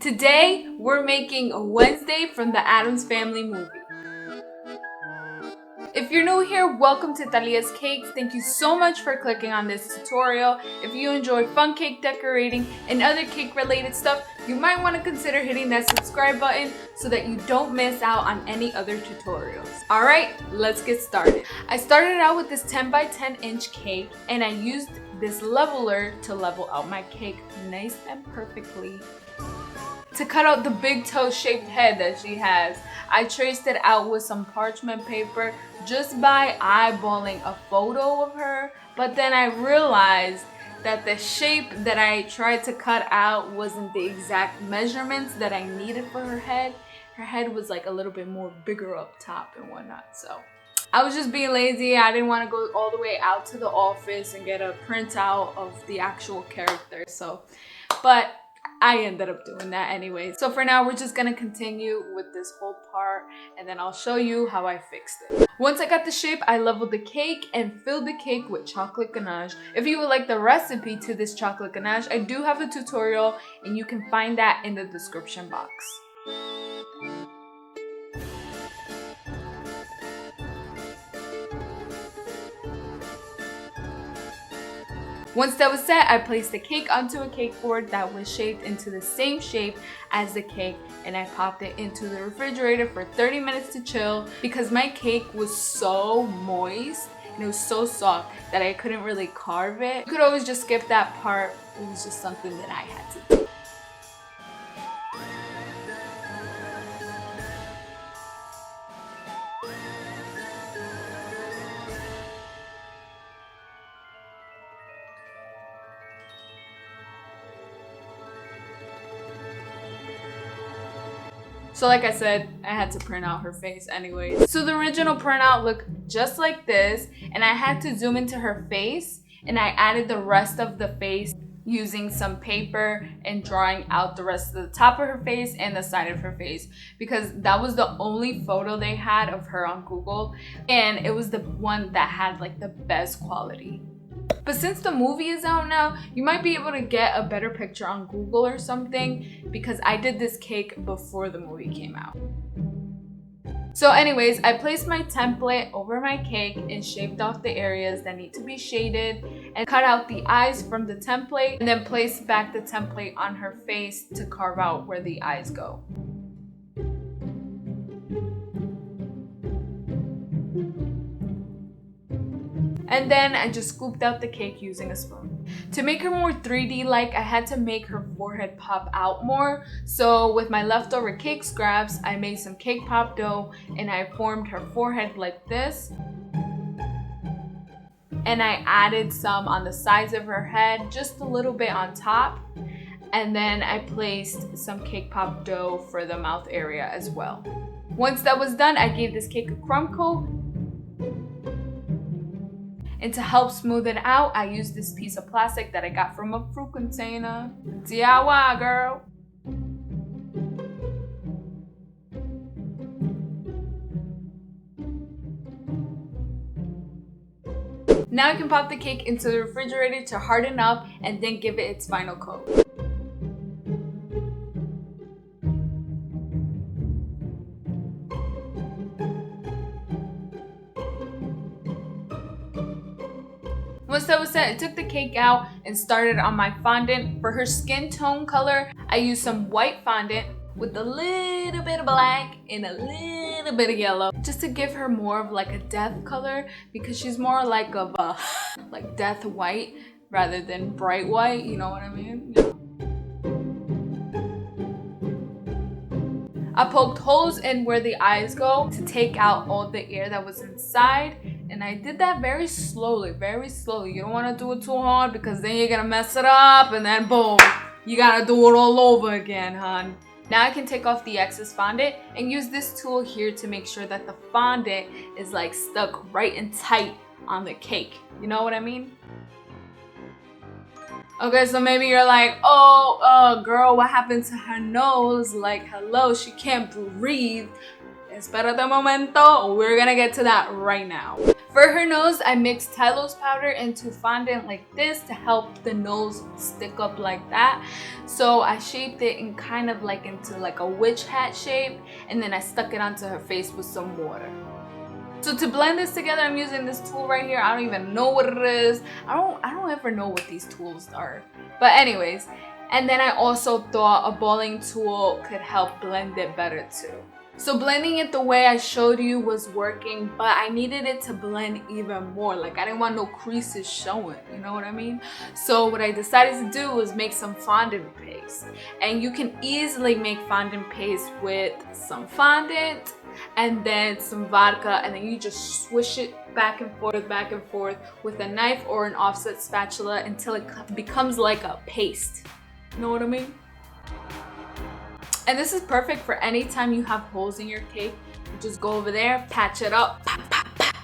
Today, we're making Wednesday from the Addams Family movie. If you're new here, welcome to Thalias Cakes. Thank you so much for clicking on this tutorial. If you enjoy fun cake decorating and other cake related stuff, you might want to consider hitting that subscribe button so that you don't miss out on any other tutorials. Alright, let's get started. I started out with this 10 by 10 inch cake and I used this leveler to level out my cake nice and perfectly. To cut out the big toe shaped head that she has, I traced it out with some parchment paper just by eyeballing a photo of her, but then I realized that the shape that I tried to cut out wasn't the exact measurements that I needed for her head. Her head was like a little bit more bigger up top and whatnot, so I was just being lazy. I didn't want to go all the way out to the office and get a printout of the actual character, but I ended up doing that anyway. So for now, we're just gonna continue with this whole part and then I'll show you how I fixed it. Once I got the shape, I leveled the cake and filled the cake with chocolate ganache. If you would like the recipe to this chocolate ganache, I do have a tutorial and you can find that in the description box. Once that was set, I placed the cake onto a cake board that was shaped into the same shape as the cake and I popped it into the refrigerator for 30 minutes to chill because my cake was so moist and it was so soft that I couldn't really carve it. You could always just skip that part. It was just something that I had to do. So like I said, I had to print out her face anyway. So the original printout looked just like this and I had to zoom into her face and I added the rest of the face using some paper and drawing out the rest of the top of her face and the side of her face because that was the only photo they had of her on Google and it was the one that had like the best quality. But since the movie is out now, you might be able to get a better picture on Google or something because I did this cake before the movie came out. So anyways, I placed my template over my cake and shaped off the areas that need to be shaded and cut out the eyes from the template and then placed back the template on her face to carve out where the eyes go. And then I just scooped out the cake using a spoon. To make her more 3D-like, I had to make her forehead pop out more. So with my leftover cake scraps, I made some cake pop dough and I formed her forehead like this. And I added some on the sides of her head, just a little bit on top. And then I placed some cake pop dough for the mouth area as well. Once that was done, I gave this cake a crumb coat. And to help smooth it out, I used this piece of plastic that I got from a fruit container. DIY, girl. Now I can pop the cake into the refrigerator to harden up and then give it its final coat. Once that was set, I took the cake out and started on my fondant. For her skin tone color, I used some white fondant with a little bit of black and a little bit of yellow just to give her more of like a death color because she's more like of a like death white rather than bright white, you know what I mean? Yeah. I poked holes in where the eyes go to take out all the air that was inside. And I did that very slowly, very slowly. You don't want to do it too hard because then you're gonna mess it up and then boom, you gotta do it all over again, hon. Now I can take off the excess fondant and use this tool here to make sure that the fondant is like stuck right and tight on the cake. You know what I mean? Okay, so maybe you're like, oh, girl, what happened to her nose? Like, hello, she can't breathe. Espérate un momento, we're gonna get to that right now. For her nose, I mixed Thalias powder into fondant like this to help the nose stick up like that. So I shaped it in kind of like into like a witch hat shape, and then I stuck it onto her face with some water. So to blend this together, I'm using this tool right here. I don't even know what it is. I don't ever know what these tools are. But anyways, and then I also thought a balling tool could help blend it better too. So blending it the way I showed you was working, but I needed it to blend even more. Like I didn't want no creases showing, you know what I mean? So what I decided to do was make some fondant paste. And you can easily make fondant paste with some fondant and then some vodka, and then you just swish it back and forth with a knife or an offset spatula until it becomes like a paste. You know what I mean? And this is perfect for any time you have holes in your cake. You just go over there, patch it up, pop, pop, pop,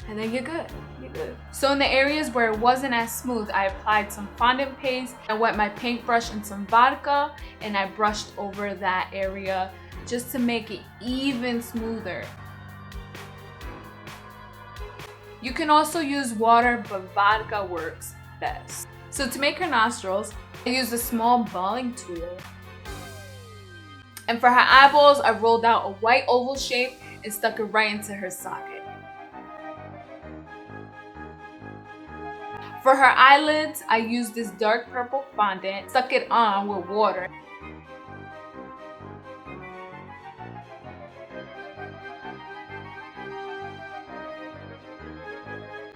and then you're good. You're good. So in the areas where it wasn't as smooth, I applied some fondant paste. I wet my paintbrush in some vodka, and I brushed over that area just to make it even smoother. You can also use water, but vodka works best. So to make her nostrils, I used a small balling tool. And for her eyeballs, I rolled out a white oval shape and stuck it right into her socket. For her eyelids, I used this dark purple fondant, stuck it on with water.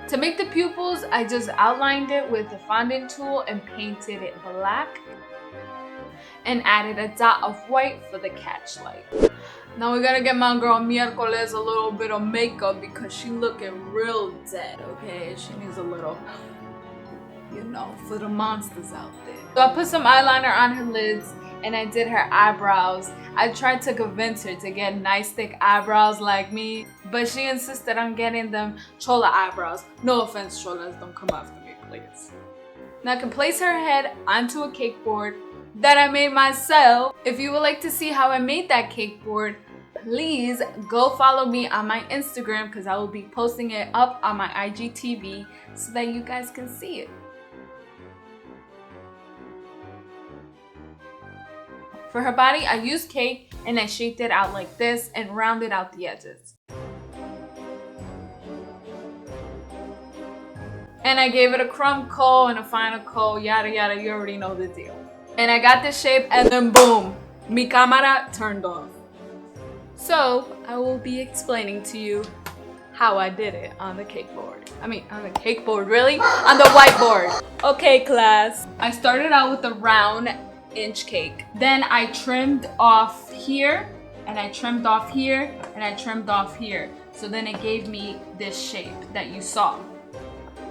To make the pupils, I just outlined it with the fondant tool and painted it black, and added a dot of white for the catch light. Now we gotta get my girl Miércoles a little bit of makeup because she looking real dead, okay? She needs a little, you know, for the monsters out there. So I put some eyeliner on her lids and I did her eyebrows. I tried to convince her to get nice thick eyebrows like me, but she insisted on getting them chola eyebrows. No offense, cholas, don't come after me, please. Now I can place her head onto a cake board that I made myself. If you would like to see how I made that cake board, please go follow me on my Instagram because I will be posting it up on my IGTV so that you guys can see it. For her body, I used cake and I shaped it out like this and rounded out the edges. And I gave it a crumb coat and a final coat, yada yada, you already know the deal. And I got this shape and then boom, mi cámara turned off. So I will be explaining to you how I did it on the cake board. I mean, on the cake board, really? On the whiteboard. Okay, class. I started out with a round inch cake. Then I trimmed off here, and I trimmed off here, and I trimmed off here. So then it gave me this shape that you saw.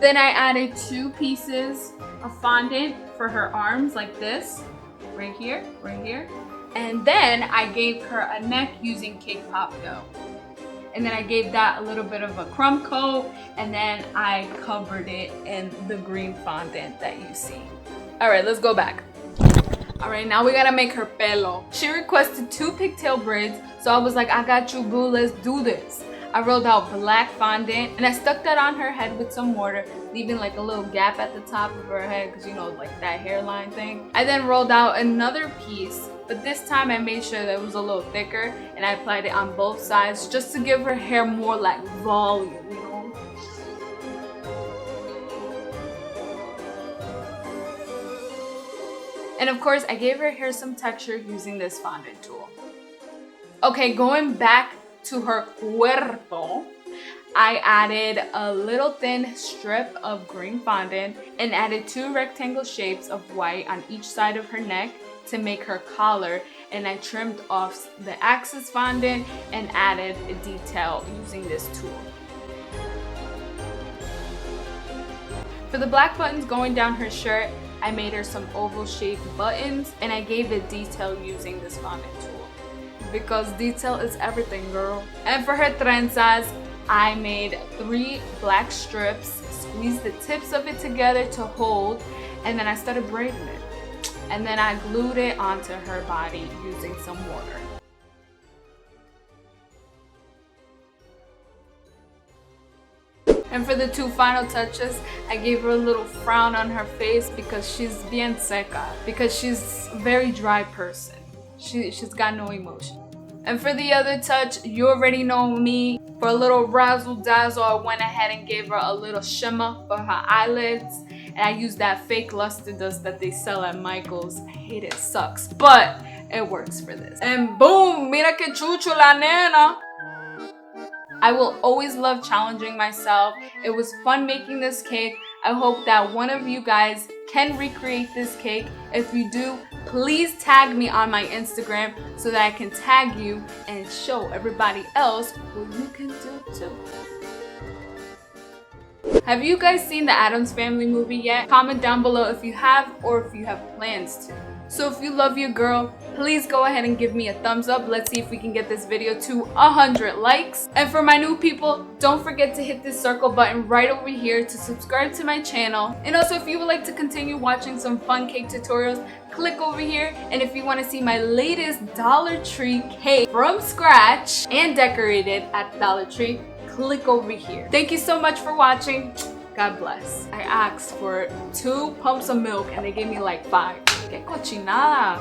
Then I added 2 pieces of fondant for her arms like this, right here. And then I gave her a neck using cake pop dough. And then I gave that a little bit of a crumb coat, and then I covered it in the green fondant that you see. All right, let's go back. All right, now we gotta make her pelo. She requested 2 pigtail braids, so I was like, I got you, boo, let's do this. I rolled out black fondant and I stuck that on her head with some water, leaving like a little gap at the top of her head because you know, like that hairline thing. I then rolled out another piece, but this time I made sure that it was a little thicker and I applied it on both sides just to give her hair more like volume, you know? And of course, I gave her hair some texture using this fondant tool. Okay, going back to her cuerpo, I added a little thin strip of green fondant and added 2 rectangle shapes of white on each side of her neck to make her collar, and I trimmed off the excess fondant and added a detail using this tool. For the black buttons going down her shirt, I made her some oval shaped buttons and I gave it detail using this fondant tool. Because detail is everything, girl. And for her trenzas, I made 3 black strips, squeezed the tips of it together to hold, and then I started braiding it. And then I glued it onto her body using some water. And for the 2 final touches, I gave her a little frown on her face because she's bien seca, because she's a very dry person. She's got no emotion. And for the other touch, you already know me. For a little razzle dazzle, I went ahead and gave her a little shimmer for her eyelids. And I used that fake luster dust that they sell at Michael's. I hate it, sucks, but it works for this. And boom, mira que chucho la nena. I will always love challenging myself. It was fun making this cake. I hope that one of you guys can recreate this cake. If you do, please tag me on my Instagram so that I can tag you and show everybody else what you can do too. Have you guys seen the Addams Family movie yet? Comment down below if you have or if you have plans to. So if you love your girl, please go ahead and give me a thumbs up. Let's see if we can get this video to 100 likes. And for my new people, don't forget to hit this circle button right over here to subscribe to my channel. And also, if you would like to continue watching some fun cake tutorials, click over here. And if you want to see my latest Dollar Tree cake from scratch and decorated at Dollar Tree, click over here. Thank you so much for watching. God bless. I asked for 2 pumps of milk and they gave me like 5. ¡Qué cochinada!